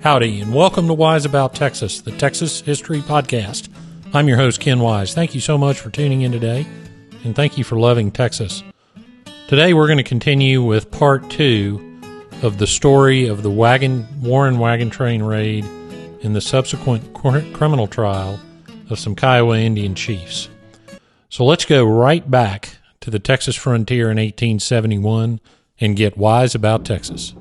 Howdy, and welcome to Wise About Texas, the Texas History Podcast. I'm your host, Ken Wise. Thank you so much for tuning in today, and thank you for loving Texas. Today we're going to continue with part 2 of the story of the Warren wagon train raid and the subsequent criminal trial of some Kiowa Indian chiefs. So let's go right back to the Texas frontier in 1871 and get wise about Texas.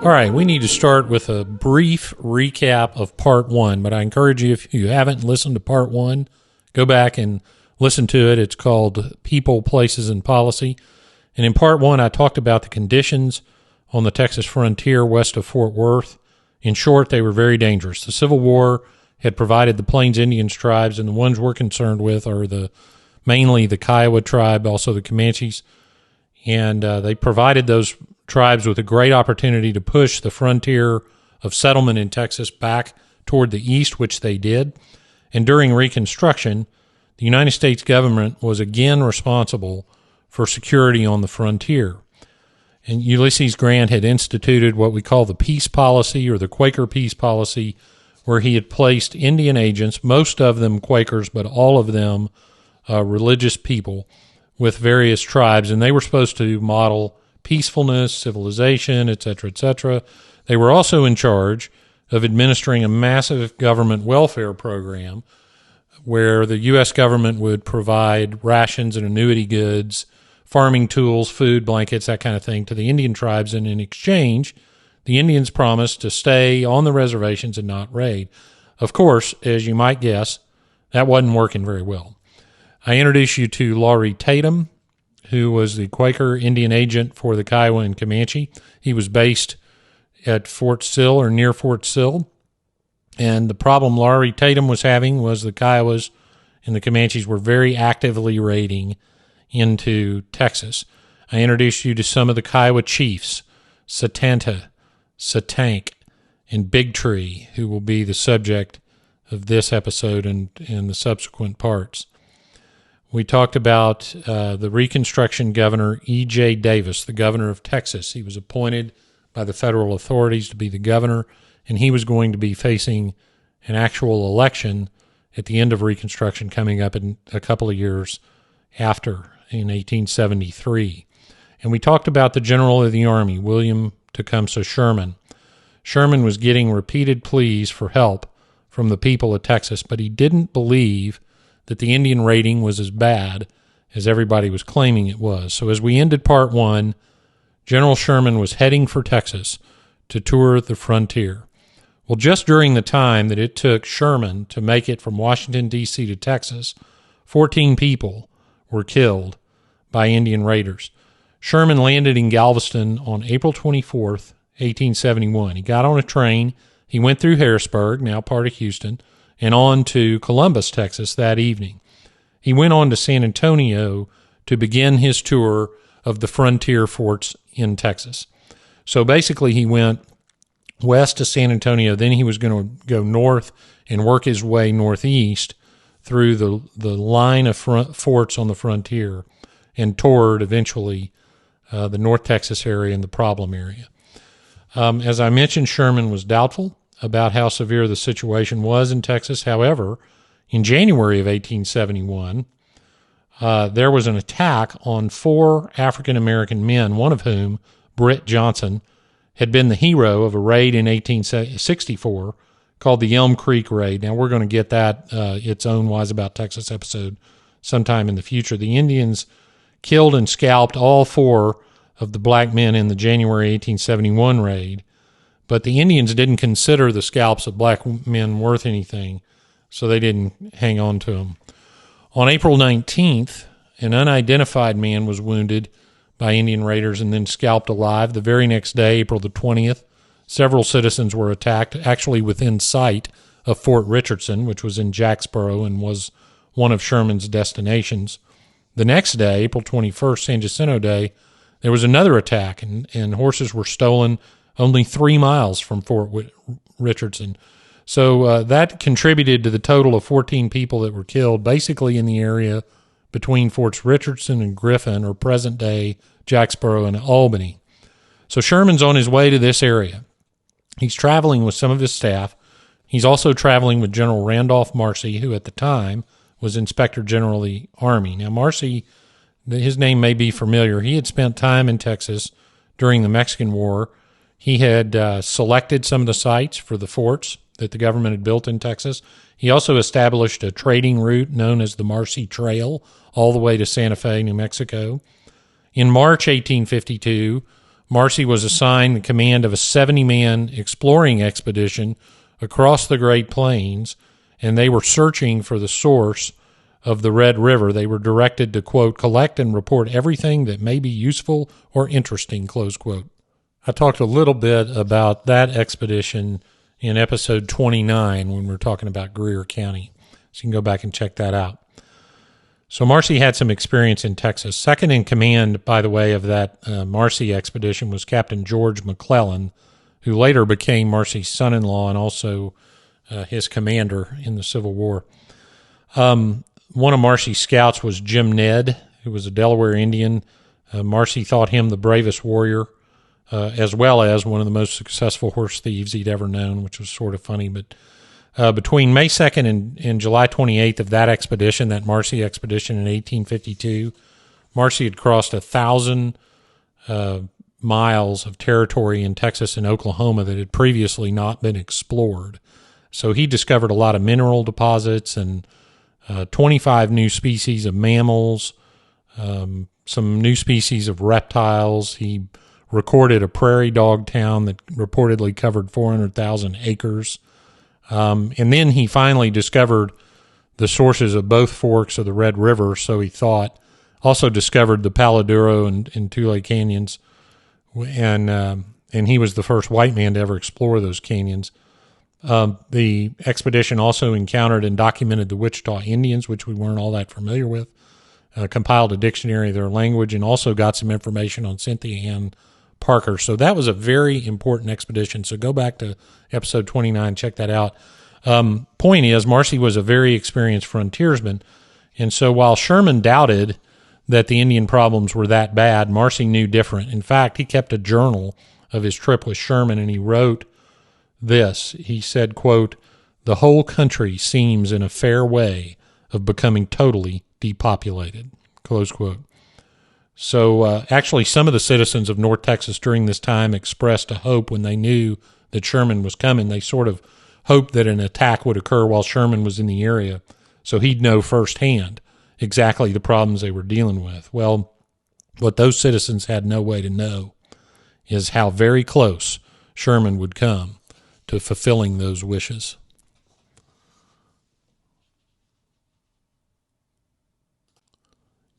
All right, we need to start with a brief recap of part 1, but I encourage you, if you haven't listened to part 1, go back and listen to it. It's called People, Places, and Policy. And in part 1, I talked about the conditions on the Texas frontier west of Fort Worth. In short, they were very dangerous. The Civil War had provided the Plains Indians tribes, and the ones we're concerned with are mainly the Kiowa tribe, also the Comanches. And they provided those tribes with a great opportunity to push the frontier of settlement in Texas back toward the east, which they did. And during Reconstruction, the United States government was again responsible for security on the frontier. And Ulysses Grant had instituted what we call the peace policy, or the Quaker peace policy, where he had placed Indian agents, most of them Quakers, but all of them religious people, with various tribes, and they were supposed to model peacefulness, civilization, etc., etc. They were also in charge of administering a massive government welfare program where the U.S. government would provide rations and annuity goods, farming tools, food, blankets, that kind of thing to the Indian tribes, and in exchange, the Indians promised to stay on the reservations and not raid. Of course, as you might guess, that wasn't working very well. I introduced you to Lawrie Tatum, who was the Quaker Indian agent for the Kiowa and Comanche. He was based at Fort Sill, or near Fort Sill. And the problem Lawrie Tatum was having was the Kiowas and the Comanches were very actively raiding into Texas. I introduced you to some of the Kiowa chiefs, Satanta, Satank, and Big Tree, who will be the subject of this episode and the subsequent parts. We talked about the Reconstruction Governor E.J. Davis, the governor of Texas. He was appointed by the federal authorities to be the governor, and he was going to be facing an actual election at the end of Reconstruction coming up in a couple of years after, in 1873. And we talked about the General of the Army, William Tecumseh Sherman. Sherman was getting repeated pleas for help from the people of Texas, but he didn't believe that the Indian raiding was as bad as everybody was claiming it was. So as we ended part 1, General Sherman was heading for Texas to tour the frontier. Well, just during the time that it took Sherman to make it from Washington, D.C. to Texas, 14 people were killed by Indian raiders. Sherman landed in Galveston on April 24th, 1871. He got on a train. He went through Harrisburg, now part of Houston, and on to Columbus, Texas that evening. He went on to San Antonio to begin his tour of the frontier forts in Texas. So basically he went west to San Antonio, then he was going to go north and work his way northeast through the line of forts on the frontier and toured eventually the North Texas area and the problem area. As I mentioned, Sherman was doubtful about how severe the situation was in Texas. However, in January of 1871, there was an attack on 4 African-American men, one of whom, Britt Johnson, had been the hero of a raid in 1864 called the Elm Creek Raid. Now, we're going to get that, its own Wise About Texas episode sometime in the future. The Indians killed and scalped all 4 of the black men in the January 1871 raid, but the Indians didn't consider the scalps of black men worth anything, so they didn't hang on to them. On April 19th, an unidentified man was wounded by Indian raiders and then scalped alive. The very next day, April the 20th, several citizens were attacked, actually within sight of Fort Richardson, which was in Jacksboro and was one of Sherman's destinations. The next day, April 21st, San Jacinto Day, there was another attack, and horses were stolen. only 3 miles from Fort Richardson. So that contributed to the total of 14 people that were killed, basically in the area between Forts Richardson and Griffin, or present-day Jacksboro and Albany. So Sherman's on his way to this area. He's traveling with some of his staff. He's also traveling with General Randolph Marcy, who at the time was Inspector General of the Army. Now, Marcy, his name may be familiar. He had spent time in Texas during the Mexican War. He had selected some of the sites for the forts that the government had built in Texas. He also established a trading route known as the Marcy Trail all the way to Santa Fe, New Mexico. In March 1852, Marcy was assigned the command of a 70-man exploring expedition across the Great Plains, and they were searching for the source of the Red River. They were directed to, quote, collect and report everything that may be useful or interesting, close quote. I talked a little bit about that expedition in episode 29 when we were talking about Greer County. So you can go back and check that out. So Marcy had some experience in Texas. Second in command, by the way, of that Marcy expedition was Captain George McClellan, who later became Marcy's son-in-law and also his commander in the Civil War. One of Marcy's scouts was Jim Ned, who was a Delaware Indian. Marcy thought him the bravest warrior, as well as one of the most successful horse thieves he'd ever known, which was sort of funny. But between May 2nd and July 28th of that expedition, that Marcy expedition in 1852, Marcy had crossed 1,000 miles of territory in Texas and Oklahoma that had previously not been explored. So he discovered a lot of mineral deposits and 25 new species of mammals, some new species of reptiles. He recorded a prairie dog town that reportedly covered 400,000 acres. And then he finally discovered the sources of both forks of the Red River, so he thought. Also discovered the Palo Duro and Tule canyons, and he was the first white man to ever explore those canyons. The expedition also encountered and documented the Wichita Indians, which we weren't all that familiar with, compiled a dictionary of their language, and also got some information on Cynthia Ann Parker. So that was a very important expedition. So go back to episode 29, check that out. Point is, Marcy was a very experienced frontiersman, and so while Sherman doubted that the Indian problems were that bad, Marcy knew different. In fact, he kept a journal of his trip with Sherman, and he wrote this. He said, quote, "The whole country seems in a fair way of becoming totally depopulated," close quote. So actually some of the citizens of North Texas during this time expressed a hope when they knew that Sherman was coming. They sort of hoped that an attack would occur while Sherman was in the area, so he'd know firsthand exactly the problems they were dealing with. Well, what those citizens had no way to know is how very close Sherman would come to fulfilling those wishes.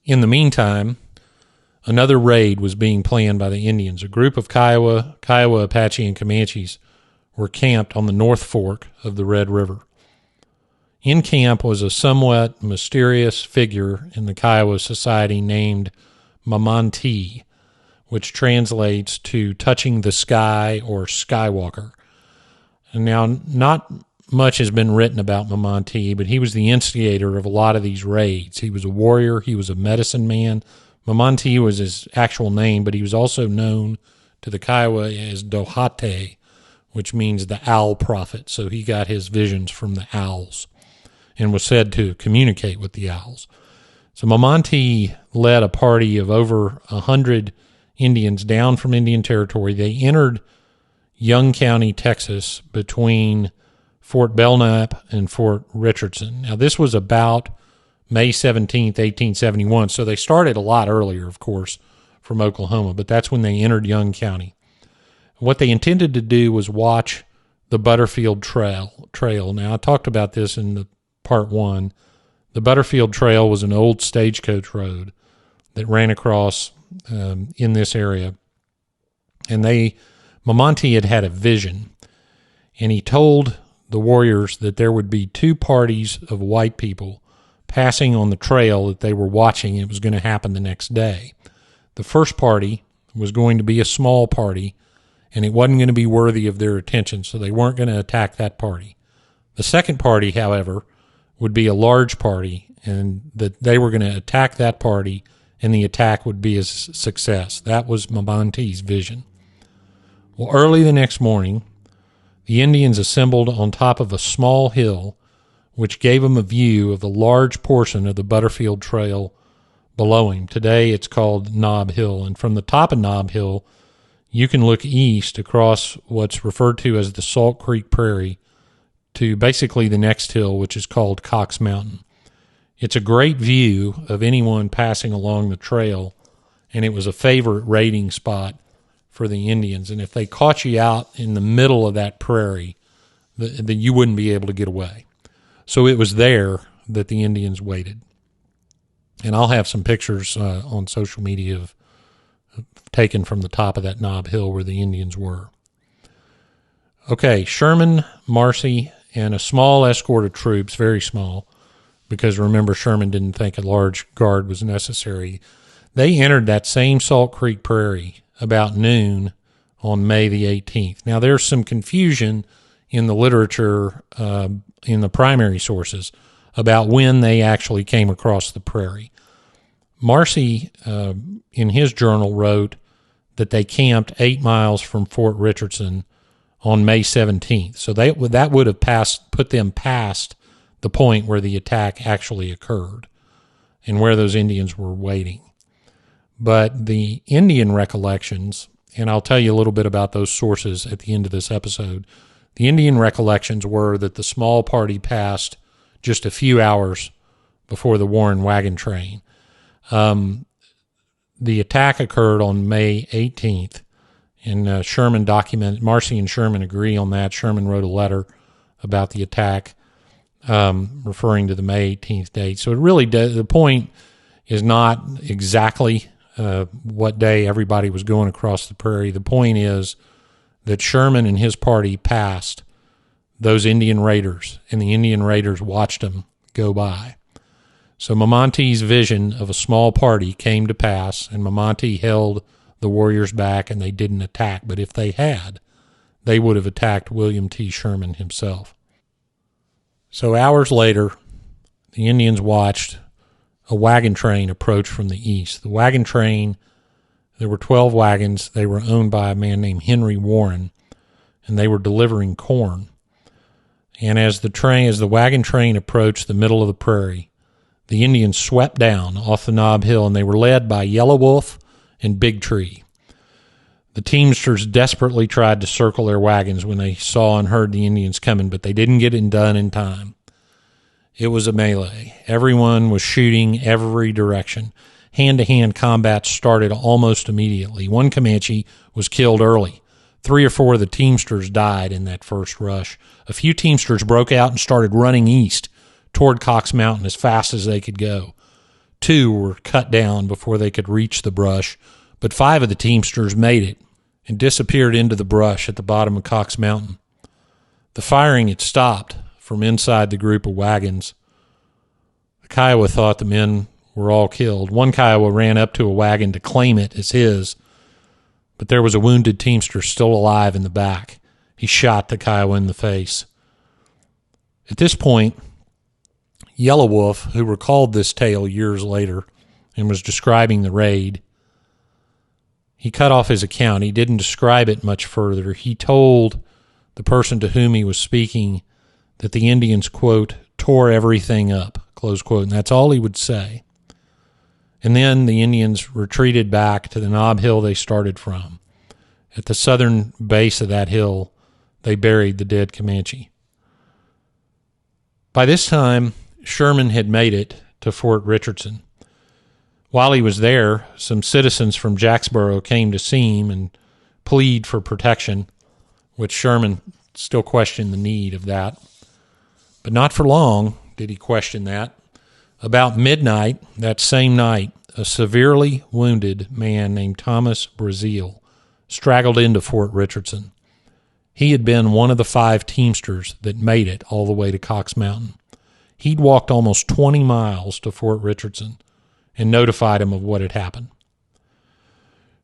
In the meantime, another raid was being planned by the Indians. A group of Kiowa, Apache, and Comanches were camped on the North Fork of the Red River. In camp was a somewhat mysterious figure in the Kiowa society named Mamantee, which translates to touching the sky or skywalker. And now, not much has been written about Mamantee, but he was the instigator of a lot of these raids. He was a warrior. He was a medicine man. Mamantee was his actual name, but he was also known to the Kiowa as Dohate, which means the owl prophet. So he got his visions from the owls and was said to communicate with the owls. So Mamantee led a party of over 100 Indians down from Indian Territory. They entered Young County, Texas, between Fort Belknap and Fort Richardson. Now, this was about May 17th, 1871, so they started a lot earlier, of course, from Oklahoma, but that's when they entered Young County. What they intended to do was watch the Butterfield Trail. Now, I talked about this in the part 1. The Butterfield Trail was an old stagecoach road that ran across in this area, and Mamantee had a vision, and he told the warriors that there would be 2 parties of white people passing on the trail that they were watching. It was going to happen the next day. The first party was going to be a small party, and it wasn't going to be worthy of their attention, so they weren't going to attack that party. The second party, however, would be a large party, and that they were going to attack that party, and the attack would be a success. That was Mamante's vision. Well, early the next morning, the Indians assembled on top of a small hill, which gave them a view of a large portion of the Butterfield Trail below him. Today it's called Nob Hill, and from the top of Nob Hill, you can look east across what's referred to as the Salt Creek Prairie to basically the next hill, which is called Cox Mountain. It's a great view of anyone passing along the trail, and it was a favorite raiding spot for the Indians. And if they caught you out in the middle of that prairie, then you wouldn't be able to get away. So it was there that the Indians waited. And I'll have some pictures on social media of taken from the top of that Nob Hill where the Indians were. Okay, Sherman, Marcy, and a small escort of troops, very small, because remember, Sherman didn't think a large guard was necessary. They entered that same Salt Creek Prairie about noon on May the 18th. Now, there's some confusion in the literature, in the primary sources, about when they actually came across the prairie. Marcy, in his journal, wrote that they camped 8 miles from Fort Richardson on May 17th. So that would have put them past the point where the attack actually occurred and where those Indians were waiting. But the Indian recollections, and I'll tell you a little bit about those sources at the end of this episode, the Indian recollections were that the small party passed just a few hours before the Warren wagon train. The attack occurred on May 18th, and Sherman documented, Marcy and Sherman agree on that. Sherman wrote a letter about the attack, referring to the May 18th date. So it really the point is not exactly what day everybody was going across the prairie. The point is that Sherman and his party passed those Indian raiders, and the Indian raiders watched them go by. So Mamante's vision of a small party came to pass, and Mamonte held the warriors back, and they didn't attack. But if they had, they would have attacked William T. Sherman himself. So hours later, the Indians watched a wagon train approach from the east. The wagon train, there were 12 wagons. They were owned by a man named Henry Warren, and they were delivering corn. And as the wagon train approached the middle of the prairie, the Indians swept down off the Nob Hill, and they were led by Yellow Wolf and Big Tree. The teamsters desperately tried to circle their wagons when they saw and heard the Indians coming, but they didn't get it done in time. It was a melee. Everyone was shooting every direction. Hand-to-hand combat started almost immediately. One Comanche was killed early. 3 or 4 of the teamsters died in that first rush. A few teamsters broke out and started running east toward Cox Mountain as fast as they could go. 2 were cut down before they could reach the brush, but 5 of the teamsters made it and disappeared into the brush at the bottom of Cox Mountain. The firing had stopped from inside the group of wagons. The Kiowa thought the men were all killed. One Kiowa ran up to a wagon to claim it as his, but there was a wounded teamster still alive in the back. He shot the Kiowa in the face. At this point, Yellow Wolf, who recalled this tale years later and was describing the raid, he cut off his account. He didn't describe it much further. He told the person to whom he was speaking that the Indians, quote, tore everything up, close quote, and that's all he would say. And then the Indians retreated back to the Nob Hill they started from. At the southern base of that hill, they buried the dead Comanche. By this time, Sherman had made it to Fort Richardson. While he was there, some citizens from Jacksboro came to see him and plead for protection, which Sherman still questioned the need of that. But not for long did he question that. About midnight that same night, a severely wounded man named Thomas Brazil straggled into Fort Richardson. He had been one of the 5 teamsters that made it all the way to Cox Mountain. He'd walked almost 20 miles to Fort Richardson and notified him of what had happened.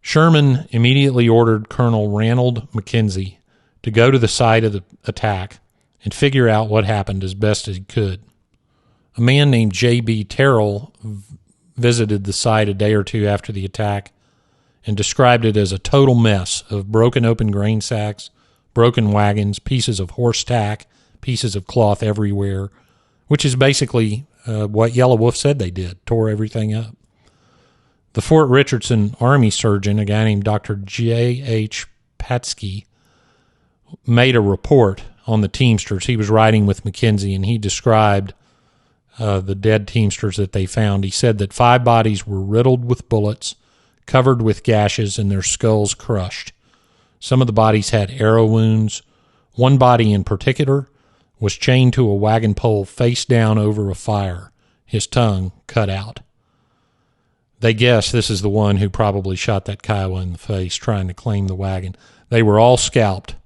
Sherman immediately ordered Colonel Ranald McKenzie to go to the site of the attack and figure out what happened as best as he could. A man named J.B. Terrell visited the site a day or two after the attack and described it as a total mess of broken open grain sacks, broken wagons, pieces of horse tack, pieces of cloth everywhere, which is basically what Yellow Wolf said they did, tore everything up. The Fort Richardson Army surgeon, a guy named Dr. J.H. Patsky, made a report on the teamsters. He was riding with McKenzie, and he described the dead teamsters that they found. He said that 5 bodies were riddled with bullets, covered with gashes, and their skulls crushed. Some of the bodies had arrow wounds. One body in particular was chained to a wagon pole face down over a fire, his tongue cut out. They guess this is the one who probably shot that Kiowa in the face trying to claim the wagon. They were all scalped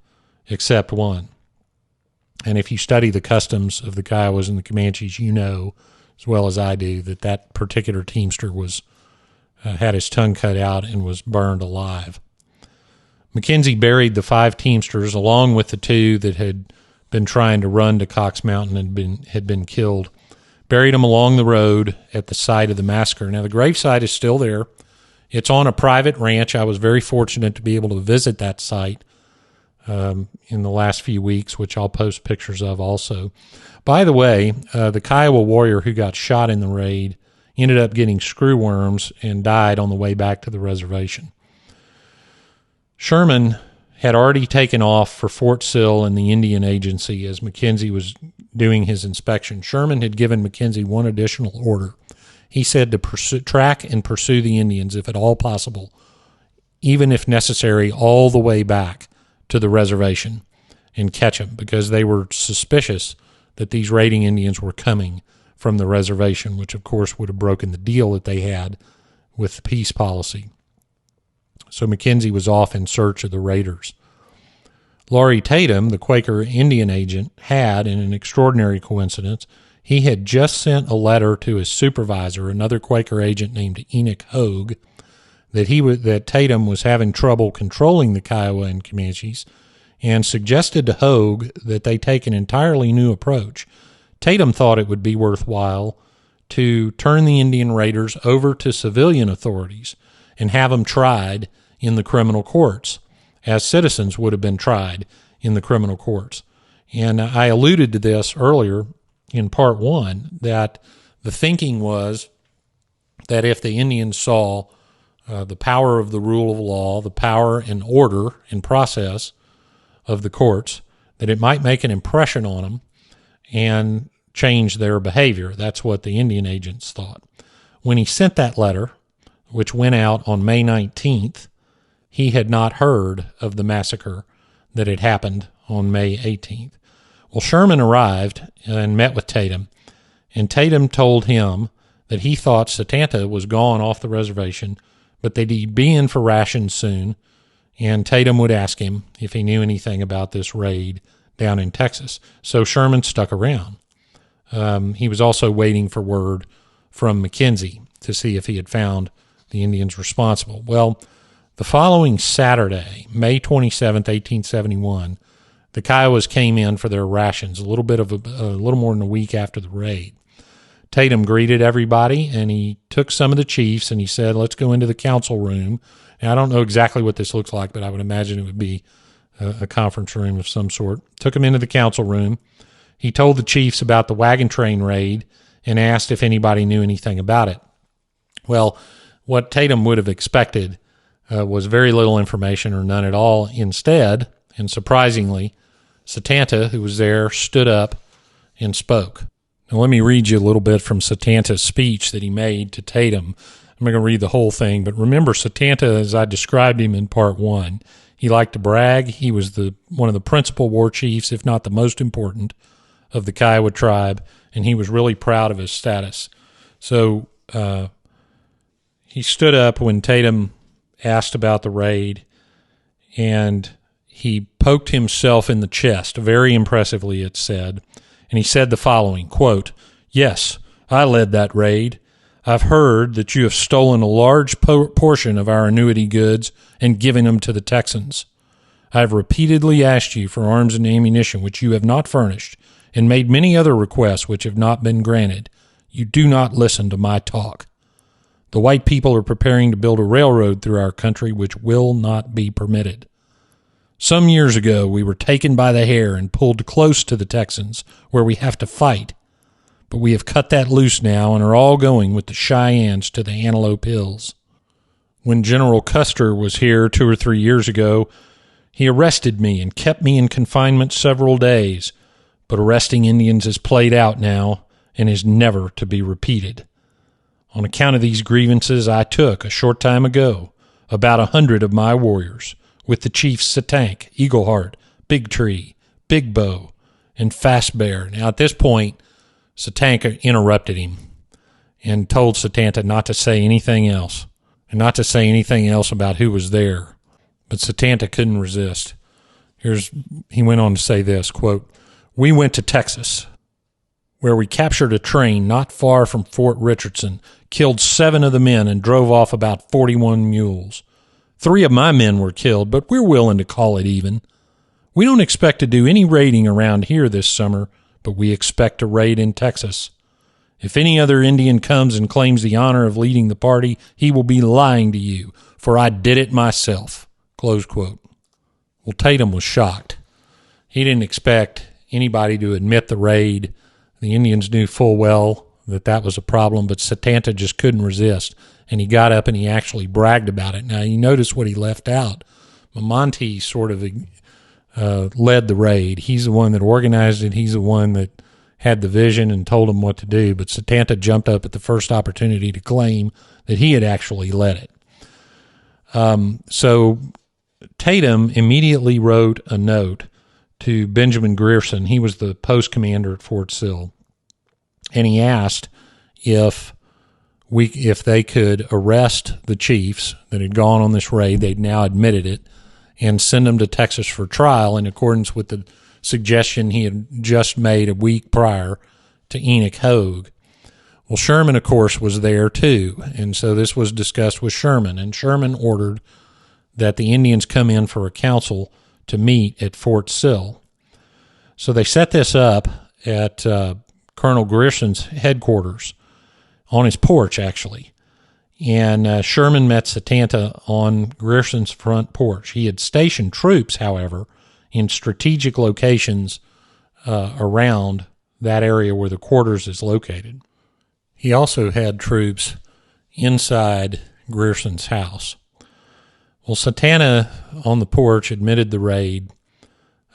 except one. And if you study the customs of the Kiowas and the Comanches, you know as well as I do that that particular teamster was had his tongue cut out and was burned alive. McKenzie buried the 5 teamsters along with the 2 that had been trying to run to Cox Mountain and had been killed. Buried them along the road at the site of the massacre. Now, the gravesite is still there. It's on a private ranch. I was very fortunate to be able to visit that site in the last few weeks, which I'll post pictures of also. By the way, the Kiowa warrior who got shot in the raid ended up getting screwworms and died on the way back to the reservation. Sherman had already taken off for Fort Sill and the Indian Agency as McKenzie was doing his inspection. Sherman had given McKenzie one additional order. He said to track and pursue the Indians, if at all possible, even if necessary, all the way back to the reservation and catch them, because they were suspicious that these raiding Indians were coming from the reservation, which of course would have broken the deal that they had with the peace policy. So McKenzie was off in search of the raiders. Lawrie Tatum, the Quaker Indian agent, had, in an extraordinary coincidence, he had just sent a letter to his supervisor, another Quaker agent named Enoch Hogue, that Tatum was having trouble controlling the Kiowa and Comanches, and suggested to Hogue that they take an entirely new approach. Tatum thought it would be worthwhile to turn the Indian raiders over to civilian authorities and have them tried in the criminal courts, as citizens would have been tried in the criminal courts. And I alluded to this earlier in part 1, that the thinking was that if the Indians saw the power of the rule of law, the power and order and process of the courts, that it might make an impression on them and change their behavior. That's what the Indian agents thought. When he sent that letter, which went out on May 19th, he had not heard of the massacre that had happened on May 18th. Well, Sherman arrived and met with Tatum, and Tatum told him that he thought Satanta was gone off the reservation, but that he'd be in for rations soon, and Tatum would ask him if he knew anything about this raid down in Texas. So Sherman stuck around. He was also waiting for word from McKenzie to see if he had found the Indians responsible. Well, the following Saturday, May 27th, 1871, the Kiowas came in for their rations, a little more than a week after the raid. Tatum greeted everybody, and he took some of the chiefs, and he said, let's go into the council room. And I don't know exactly what this looks like, but I would imagine it would be a conference room of some sort. Took him into the council room. He told the chiefs about the wagon train raid and asked if anybody knew anything about it. Well, what Tatum would have expected was very little information or none at all. Instead, and surprisingly, Satanta, who was there, stood up and spoke. Now, let me read you a little bit from Satanta's speech that he made to Tatum. I'm not going to read the whole thing, but remember Satanta, as I described him in part 1, he liked to brag. He was one of the principal war chiefs, if not the most important, of the Kiowa tribe, and he was really proud of his status. So he stood up when Tatum asked about the raid, and he poked himself in the chest, very impressively it said, and he said the following, quote, "Yes, I led that raid. I've heard that you have stolen a large portion of our annuity goods and given them to the Texans. I have repeatedly asked you for arms and ammunition which you have not furnished, and made many other requests which have not been granted. You do not listen to my talk. The white people are preparing to build a railroad through our country which will not be permitted. Some years ago, we were taken by the hair and pulled close to the Texans, where we have to fight. But we have cut that loose now and are all going with the Cheyennes to the Antelope Hills. When General Custer was here 2 or 3 years ago, he arrested me and kept me in confinement several days. But arresting Indians is played out now and is never to be repeated. On account of these grievances, I took, a short time ago, about 100 of my warriors, with the chiefs Satank, Eagleheart, Big Tree, Big Bow, and Fast Bear. Now, at this point, Satank interrupted him and told Satanta not to say anything else, and not to say anything else about who was there. But Satanta couldn't resist. He went on to say this, quote, "We went to Texas, where we captured a train not far from Fort Richardson, killed 7 of the men, and drove off about 41 mules. 3 of my men were killed, but we're willing to call it even. We don't expect to do any raiding around here this summer, but we expect to raid in Texas. If any other Indian comes and claims the honor of leading the party, he will be lying to you, for I did it myself." Close quote. Well, Tatum was shocked. He didn't expect anybody to admit the raid. The Indians knew full well that was a problem, but Satanta just couldn't resist, and he got up and he actually bragged about it. Now, you notice what he left out. Mamonte sort of led the raid. He's the one that organized it. He's the one that had the vision and told him what to do, but Satanta jumped up at the first opportunity to claim that he had actually led it. So Tatum immediately wrote a note to Benjamin Grierson. He was the post commander at Fort Sill. And he asked if they could arrest the chiefs that had gone on this raid, they'd now admitted it, and send them to Texas for trial in accordance with the suggestion he had just made a week prior to Enoch Hogue. Well, Sherman, of course, was there too, and so this was discussed with Sherman, and Sherman ordered that the Indians come in for a council to meet at Fort Sill. So they set this up at Colonel Grierson's headquarters, on his porch, actually. And Sherman met Satanta on Grierson's front porch. He had stationed troops, however, in strategic locations around that area where the quarters is located. He also had troops inside Grierson's house. Well, Satanta on the porch admitted the raid,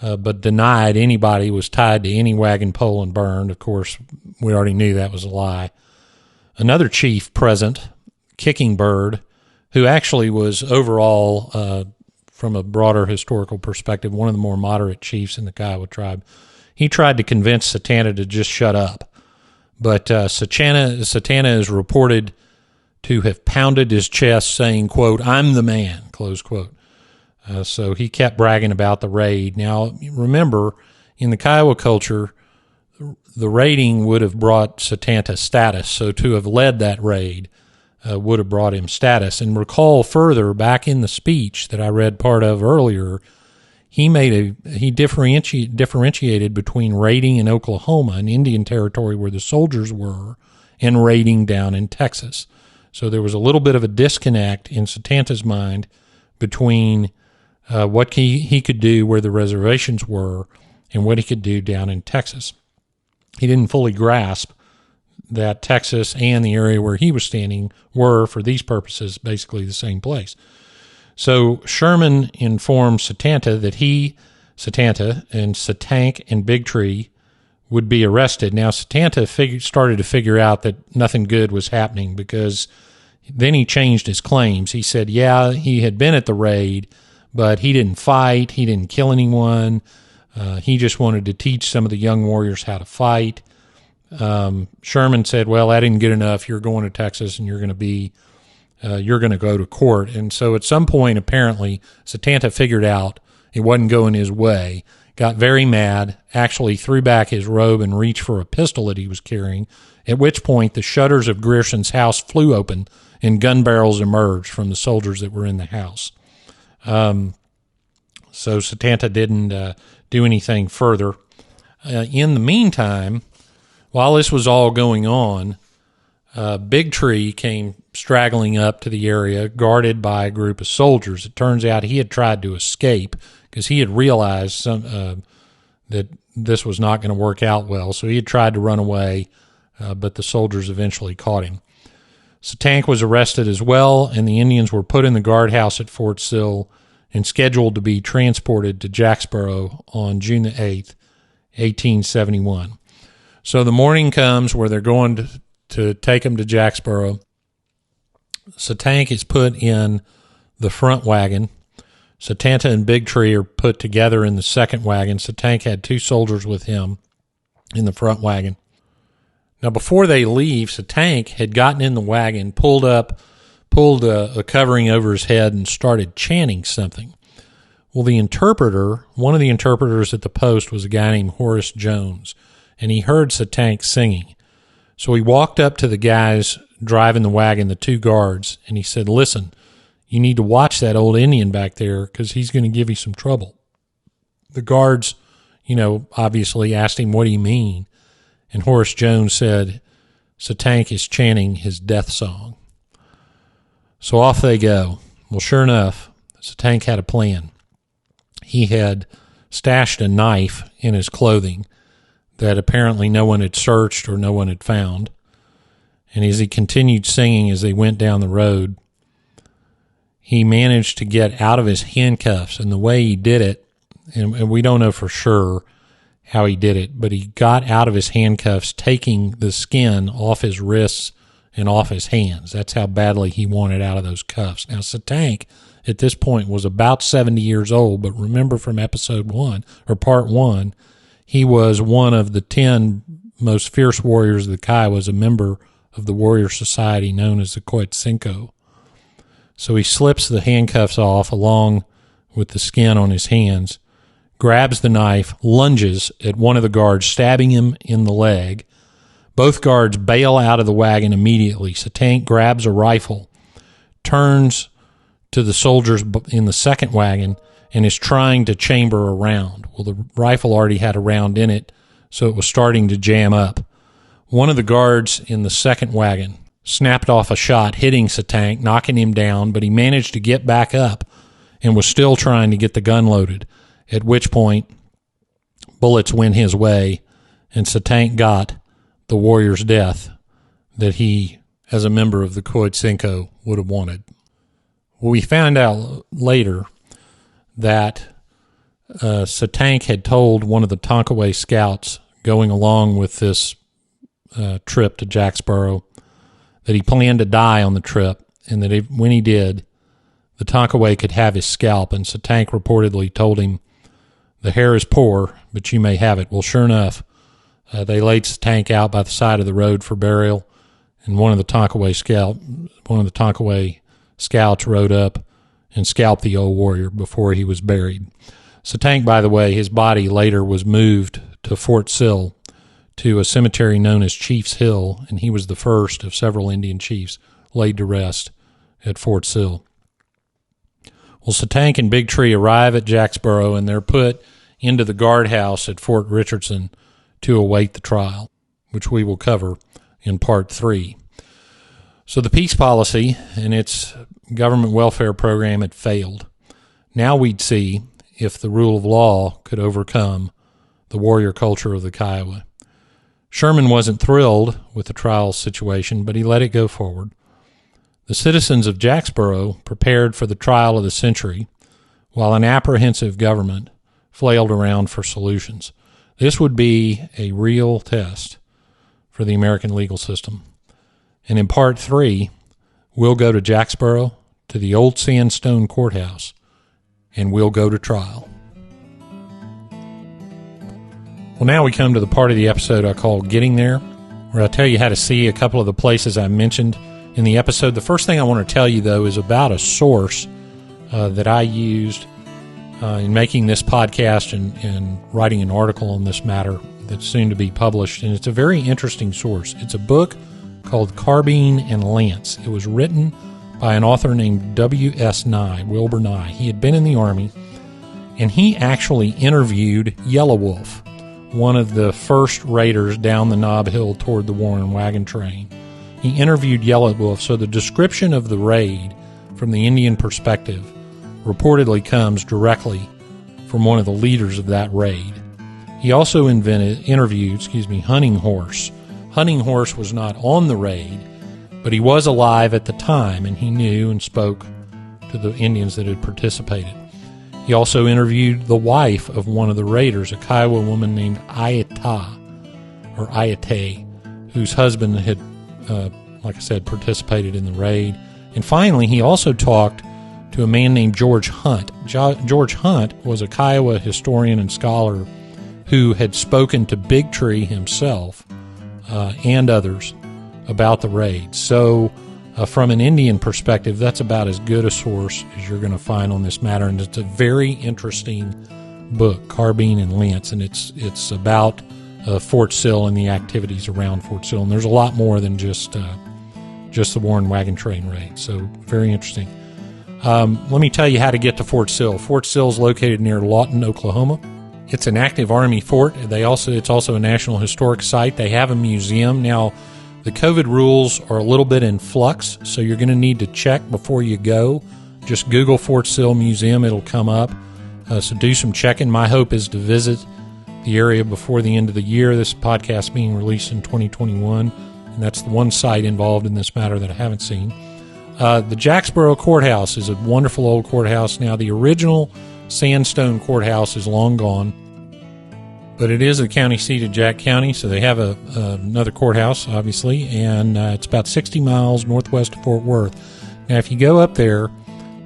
but denied anybody was tied to any wagon pole and burned. Of course, we already knew that was a lie. Another chief present, Kicking Bird, who actually was overall, from a broader historical perspective, one of the more moderate chiefs in the Kiowa tribe, he tried to convince Satanta to just shut up. But Satanta is reported to have pounded his chest saying, quote, "I'm the man," close quote. So he kept bragging about the raid. Now, remember, in the Kiowa culture, the raiding would have brought Satanta status. So to have led that raid would have brought him status. And recall further, back in the speech that I read part of earlier, he differentiated between raiding in Oklahoma, an Indian territory where the soldiers were, and raiding down in Texas. So there was a little bit of a disconnect in Satanta's mind between what he could do where the reservations were and what he could do down in Texas. He didn't fully grasp that Texas and the area where he was standing were, for these purposes, basically the same place. So Sherman informed Satanta that Satanta and Satank and Big Tree would be arrested. Now, Satanta started to figure out that nothing good was happening, because then he changed his claims. He said, yeah, he had been at the raid, but he didn't fight. He didn't kill anyone. He just wanted to teach some of the young warriors how to fight. Sherman said, well, that didn't get enough. You're going to Texas and you're going to go to court. And so at some point, apparently, Satanta figured out it wasn't going his way, got very mad, actually threw back his robe and reached for a pistol that he was carrying, at which point the shutters of Grierson's house flew open and gun barrels emerged from the soldiers that were in the house. So Satanta didn't do anything further. In the meantime, while this was all going on, Big Tree came straggling up to the area, guarded by a group of soldiers. It turns out he had tried to escape because he had realized that this was not going to work out well. So he had tried to run away, but the soldiers eventually caught him. Satank was arrested as well, and the Indians were put in the guardhouse at Fort Sill and scheduled to be transported to Jacksboro on June the 8th, 1871. So the morning comes where they're going to take him to Jacksboro. Satank is put in the front wagon. Satanta and Big Tree are put together in the second wagon. Satank had 2 soldiers with him in the front wagon. Now, before they leave, Satank had gotten in the wagon, pulled a covering over his head, and started chanting something. Well, one of the interpreters at the post was a guy named Horace Jones, and he heard Satank singing. So he walked up to the guys driving the wagon, the 2 guards, and he said, "Listen, you need to watch that old Indian back there because he's going to give you some trouble." The guards, obviously asked him, "What do you mean?" And Horace Jones said, "Satank is chanting his death song." So off they go. Well, sure enough, Satank had a plan. He had stashed a knife in his clothing that apparently no one had searched or no one had found. And as he continued singing as they went down the road, he managed to get out of his handcuffs. And the way he did it, and we don't know for sure how he did it, but he got out of his handcuffs, taking the skin off his wrists and off his hands. That's how badly he wanted out of those cuffs. Now, Satank at this point was about 70 years old, but remember from episode 1 or part 1, he was one of the 10 most fierce warriors of the Kiowa, a member of the warrior society known as the Coetzinco. So he slips the handcuffs off along with the skin on his hands, grabs the knife, lunges at one of the guards, stabbing him in the leg. Both guards bail out of the wagon immediately. Satank grabs a rifle, turns to the soldiers in the second wagon, and is trying to chamber a round. Well, the rifle already had a round in it, so it was starting to jam up. One of the guards in the second wagon snapped off a shot, hitting Satank, knocking him down, but he managed to get back up and was still trying to get the gun loaded, at which point bullets went his way, and Satank got the warrior's death that he, as a member of the Coetzinco, would have wanted. Well, we found out later that Satank had told one of the Tonkaway scouts going along with this trip to Jacksboro that he planned to die on the trip, and that when he did, the Tonkaway could have his scalp. And Satank reportedly told him, "The hair is poor, but you may have it." Well, sure enough, they laid Satank out by the side of the road for burial, and one of the Tonkaway scouts rode up and scalped the old warrior before he was buried. Satank, by the way, his body later was moved to Fort Sill to a cemetery known as Chief's Hill, and he was the first of several Indian chiefs laid to rest at Fort Sill. Well, Satank and Big Tree arrive at Jacksboro, and they're put into the guardhouse at Fort Richardson to await the trial, which we will cover in Part 3. So the peace policy and its government welfare program had failed. Now we'd see if the rule of law could overcome the warrior culture of the Kiowa. Sherman wasn't thrilled with the trial situation, but he let it go forward. The citizens of Jacksboro prepared for the trial of the century, while an apprehensive government flailed around for solutions. This would be a real test for the American legal system. And in Part 3, we'll go to Jacksboro, to the old sandstone courthouse, and we'll go to trial. Well, now we come to the part of the episode I call Getting There, where I tell you how to see a couple of the places I mentioned in the episode. The first thing I want to tell you, though, is about a source that I used in making this podcast and writing an article on this matter that's soon to be published. And it's a very interesting source. It's a book called Carbine and Lance. It was written by an author named W.S. Nye, Wilbur Nye. He had been in the Army, and he actually interviewed Yellow Wolf, one of the first raiders down the Knob Hill toward the Warren wagon train. He interviewed Yellow Wolf, so the description of the raid from the Indian perspective reportedly comes directly from one of the leaders of that raid. He also interviewed Hunting Horse. Hunting Horse was not on the raid, but he was alive at the time, and he knew and spoke to the Indians that had participated. He also interviewed the wife of one of the raiders, a Kiowa woman named Ayate, whose husband had, like I said, participated in the raid. And finally, he also talked to a man named George Hunt. George Hunt was a Kiowa historian and scholar who had spoken to Big Tree himself and others about the raid. So from an Indian perspective, that's about as good a source as you're going to find on this matter. And it's a very interesting book, Carbine and Lance, and it's about Fort Sill and the activities around Fort Sill. And there's a lot more than just the Warren wagon train raid. So very interesting. Let me tell you how to get to Fort Sill. Fort Sill is located near Lawton, Oklahoma. It's an active Army fort. It's also a National Historic Site. They have a museum. Now, the COVID rules are a little bit in flux, so you're going to need to check before you go. Just Google Fort Sill Museum. It'll come up. So do some checking. My hope is to visit the area before the end of the year. This podcast being released in 2021, and that's the one site involved in this matter that I haven't seen. The Jacksboro Courthouse is a wonderful old courthouse. Now, the original sandstone courthouse is long gone, but it is the county seat of Jack County, so they have another courthouse, obviously, and it's about 60 miles northwest of Fort Worth. Now, if you go up there,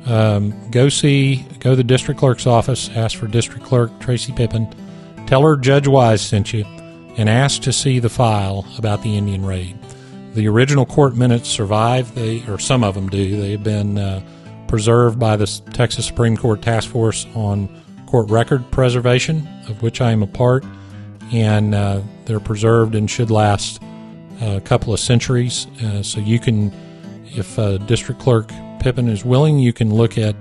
go to the district clerk's office, ask for District Clerk Tracy Pippin, tell her Judge Wise sent you, and ask to see the file about the Indian raid. The original court minutes survive, or some of them do. They have been preserved by the Texas Supreme Court Task Force on Court Record Preservation, of which I am a part, and they're preserved and should last a couple of centuries. So you can, if District Clerk Pippin is willing, you can look at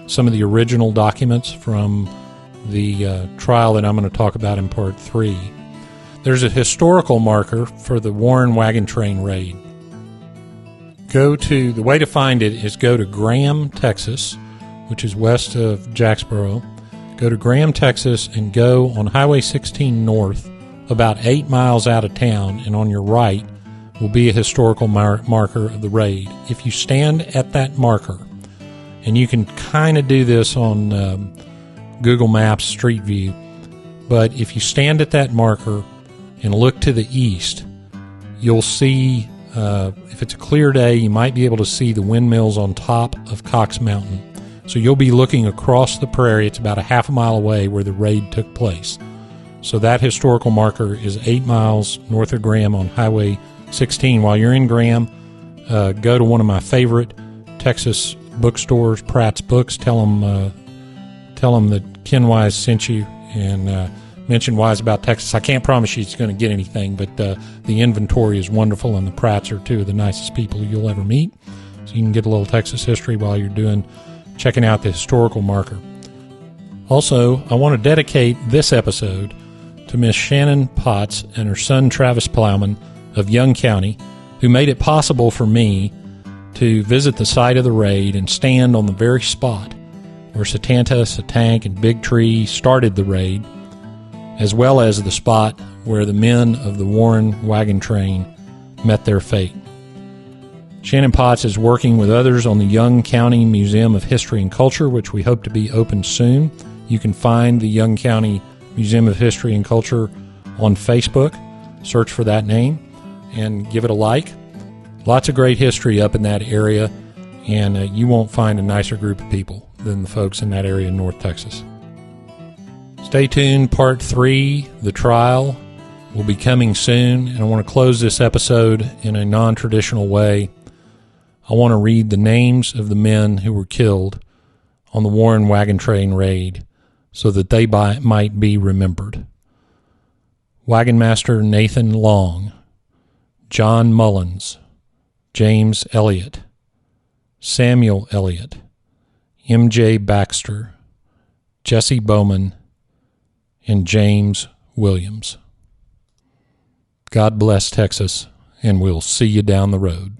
some of the original documents from the trial that I'm going to talk about in Part 3. There's a historical marker for the Warren wagon train raid. The way to find it is go to Graham, Texas, which is west of Jacksboro. Go to Graham, Texas, and go on Highway 16 north, about 8 miles out of town, and on your right will be a historical marker of the raid. If you stand at that marker, and you can kind of do this on Google Maps Street View, but if you stand at that marker and look to the east, you'll see, if it's a clear day, you might be able to see the windmills on top of Cox Mountain. So you'll be looking across the prairie. It's about a half a mile away where the raid took place. So that historical marker is 8 miles north of Graham on Highway 16. While you're in Graham, go to one of my favorite Texas bookstores, Pratt's Books. Tell them that Ken Wise sent you, and mention Wise About Texas. I can't promise you he's going to get anything, but the inventory is wonderful, and the Pratts are two of the nicest people you'll ever meet. So you can get a little Texas history while you're checking out the historical marker. Also, I want to dedicate this episode to Miss Shannon Potts and her son Travis Plowman of Young County, who made it possible for me to visit the site of the raid and stand on the very spot where Satanta, Satank, and Big Tree started the raid, as well as the spot where the men of the Warren wagon train met their fate. Shannon Potts is working with others on the Young County Museum of History and Culture, which we hope to be open soon. You can find the Young County Museum of History and Culture on Facebook. Search for that name and give it a like. Lots of great history up in that area, and you won't find a nicer group of people than the folks in that area in North Texas. Stay tuned. Part 3, the trial, will be coming soon, and I want to close this episode in a non-traditional way. I want to read the names of the men who were killed on the Warren Wagon Train raid so that they might be remembered. Wagon Master Nathan Long, John Mullins, James Elliott, Samuel Elliott, M.J. Baxter, Jesse Bowman, and James Williams. God bless Texas, and we'll see you down the road.